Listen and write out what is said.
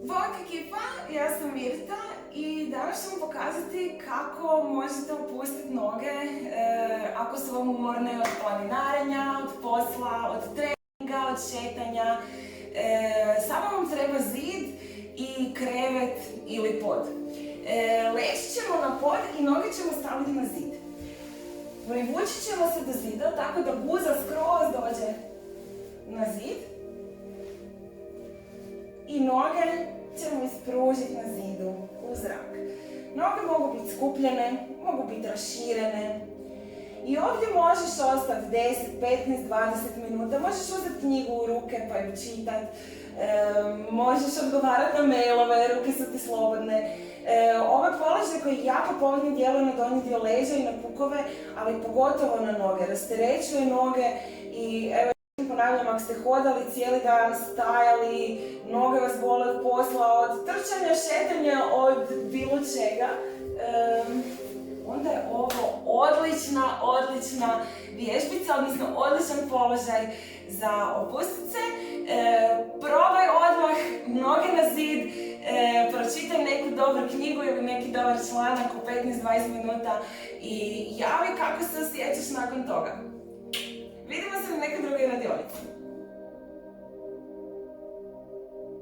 Bok ekipa, ja sam Mirta i danas ću vam pokazati kako možete opustiti noge ako su vam umorne od planinarenja, od posla, od treninga, od šetanja. Samo vam treba zid i krevet ili pod. Ležit ćemo na pod i noge ćemo staviti na zid. Privući ćemo se do zida tako da guza skroz dođe na zid. I noge ćemo ispružiti na zidu u zrak. Noge mogu biti skupljene, mogu biti raširene. I ovdje možeš ostati 10, 15, 20 minuta, možeš uzeti knjigu u ruke pa ju čitat, možeš odgovarati na mailove, ruke su ti slobodne. Ovaj položaj koji jako povoljno djeluje na donji dio leđa i na pukove, ali pogotovo na noge, rasterećuje noge i evo, ponavljam, ako ste hodali cijeli dan, stajali, noge vas bole od posla, od trčanja, šetanja, od bilo čega, onda je ovo odlična vježbica, odnosno odličan položaj za opustit se. Probaj odmah noge na zid, pročitaj neku dobru knjigu ili neki dobar članak u 15-20 minuta i javi kako se osjećaš nakon toga. Vidimo se na nekoj drugoj radionici.